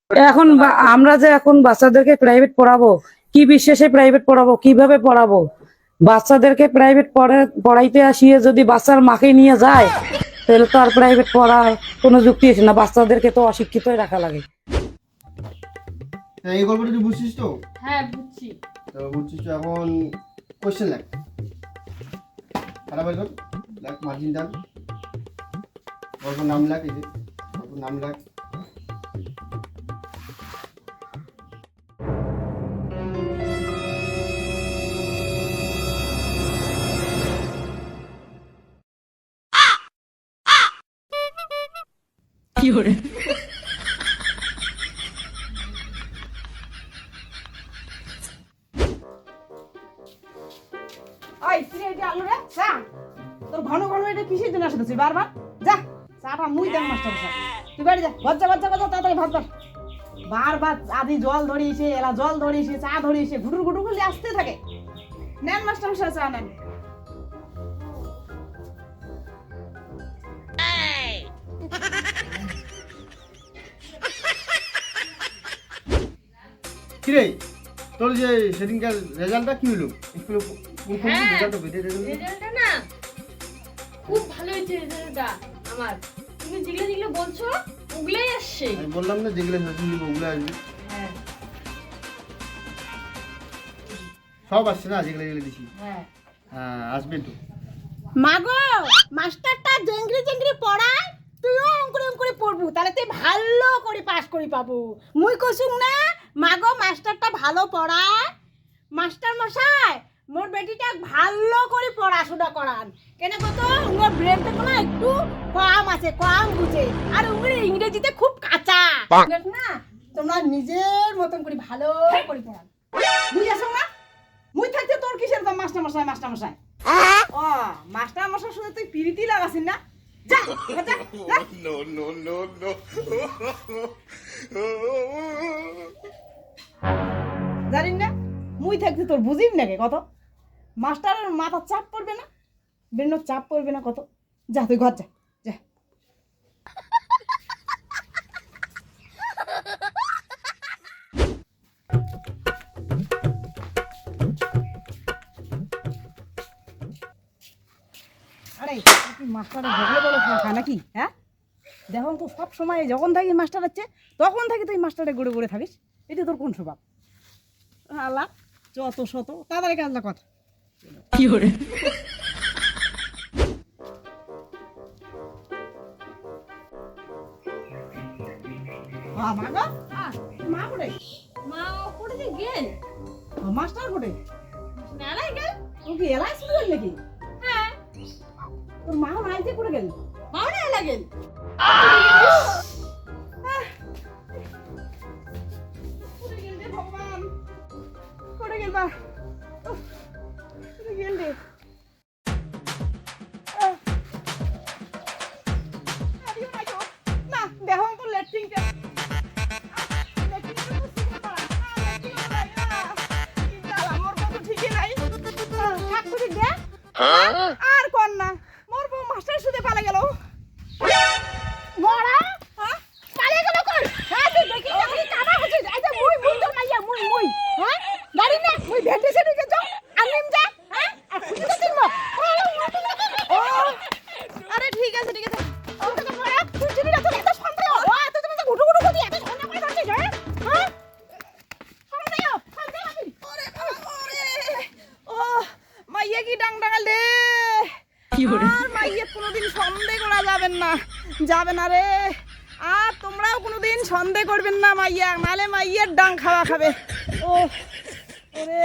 আমরা যে এখন বাচ্চাদেরকে প্রাইভেট পড়াবো, কি বিশ্বাসে প্রাইভেট পড়াবো, কিভাবে পড়াবো? বাচ্চাদেরকে প্রাইভেট পড়াইতে আসিয়ে যদি বাচ্চার মাকে নিয়ে যায়, তাহলে তো আর প্রাইভেট পড়ার কোনো যুক্তি আছে না। বাচ্চাদেরকে তো অশিক্ষিতই রাখা লাগে। এই গল্পটা তুই বুঝছিস তো? হ্যাঁ বুঝছি। তো বুঝছিস তো, এখন কোশ্চেন লেখ। খারাপ হয়ে গেল, লেখ মার্জিন ডান, গল্প নাম লেখ, এই যে গল্প নাম লেখ। ওই তুই এটা আলু রে চা, তোর ঘন ঘন এটা কিসের জন্য আসতেছিস বারবার? যা চাটা মুই দেন মাস্টার স্যার, তুই বাড়ি যা, বাচ্চা বাচ্চা বাচ্চা তাড়াতাড়ি ভাত বার। বারবার আদি জল ধরিয়েছে, এলা জল ধরিয়েছে, চা ধরিয়েছে, ঘুটুর ঘুটুর করলে আসতে থাকে। নেন মাস্টার স্যার চা নেন। কিরে, তোর যে সেদিনকার রেজাল্টটা কি হলো? স্কুলে রেজাল্টটা বেঁধে রেজাল্টটা না খুব ভালো হয়েছে। রেজাল্টটা আমার, তুমি যেগুলো যেগুলো বলছো ওগুলাই আসছে। আমি বললাম না যেগুলো নতুন দিব ওগুলো আসবে। হ্যাঁ সব আসছে না যেগুলো যেগুলো দিছি? হ্যাঁ হ্যাঁ আসবে তো। মাগো মাস্টারটা জেঙ্গরি জেঙ্গরি পড়ায়, তুইও অঙ্কুরে অঙ্কুরে পড়বু, তাহলে তুই ভালো করে পাস করি পাবো। মুই কইছুম না মাগো মাস্টারটা ভালো পড়ায়, মাস্টার মশাই মোর বেটিটা ভালো করে পড়াশোনা করান। কেন কত উঙ্গর ব্রেনটা না একটু কম আছে, কম বুঝে, আর উঙ্গর ইংরেজিতে খুব কাঁচা না। তোমরা নিজের মতন করে ভালো করে পড়ান, বুঝেছো না? মুই থাকতে তোর কিসের মাস্টার মশাই মাস্টার মশাই? ও মাস্টার মশাই শুনে তুই পিরিতি লাগাছিস না? যা যা জানিস না মুই থাকতে তোর বুঝিম নাকি কত? মাস্টারের মাথা চাপ পড়বে না, বেন্ন চাপ পড়বে না কত? যা তুই ঘর যা যা। আরে তুই মাস্টারের ভগলে বলে খা নাকি? হ্যাঁ যখন তো সব সময় যখন থাকিস মাস্টার হচ্ছে তখন থাকি তুই মাস্টারে গড়ে গড়ে থাকিস, এটা তোর কোন স্বভাব? আল্লাহ যত শত তাড়াতাড়ি কাজটা কথা কি করে। মা গো মা কোটে? মা পড়ে গেল, মাস্টার কোটে? মেলায় গেল। ও কি এলাই শুরু গেল নাকি? হ্যাঁ তোর মা নাইতে করে গেল? মাও না এলা গেল। ভগবান করে গেল বা গেল রে। না দেখো তো লেট্রিনটা আর কর না, মোর বউ মাস্টার শুতে পালা গেল। মরা পালা গেল কর? হ্যাঁ তুই দেখি দেখি কানা হচ্ছে। এই যে মুই মুই তো মাইয়া মুই হ্যাঁ গাড়ি না মুই ভেটে সেটে যাও আনিম যা। হ্যাঁ আর খুঁজে তো দিন ও আরে ঠিক আছে ঠিক আছে। ও তো মরা তুই চিনি না তো এত সন্দেহ। ও এত তুমি তো গুটু গুটু করতে এত সন্দেহ করে যাচ্ছিস। হ্যাঁ হ্যাঁ সন্দেহ সন্দেহ আমি ওরে ওরে ও মাইয়া কি ডাং ডাঙালে আর মাইয়া কোনোদিন সন্দেহ করা যাবেন না, যাবে না রে। আর তোমরাও কোনোদিন সন্দেহ করবেন না মাইয়া, নালে মাইয়ার ডাং খাওয়া খাবে। ও ওরে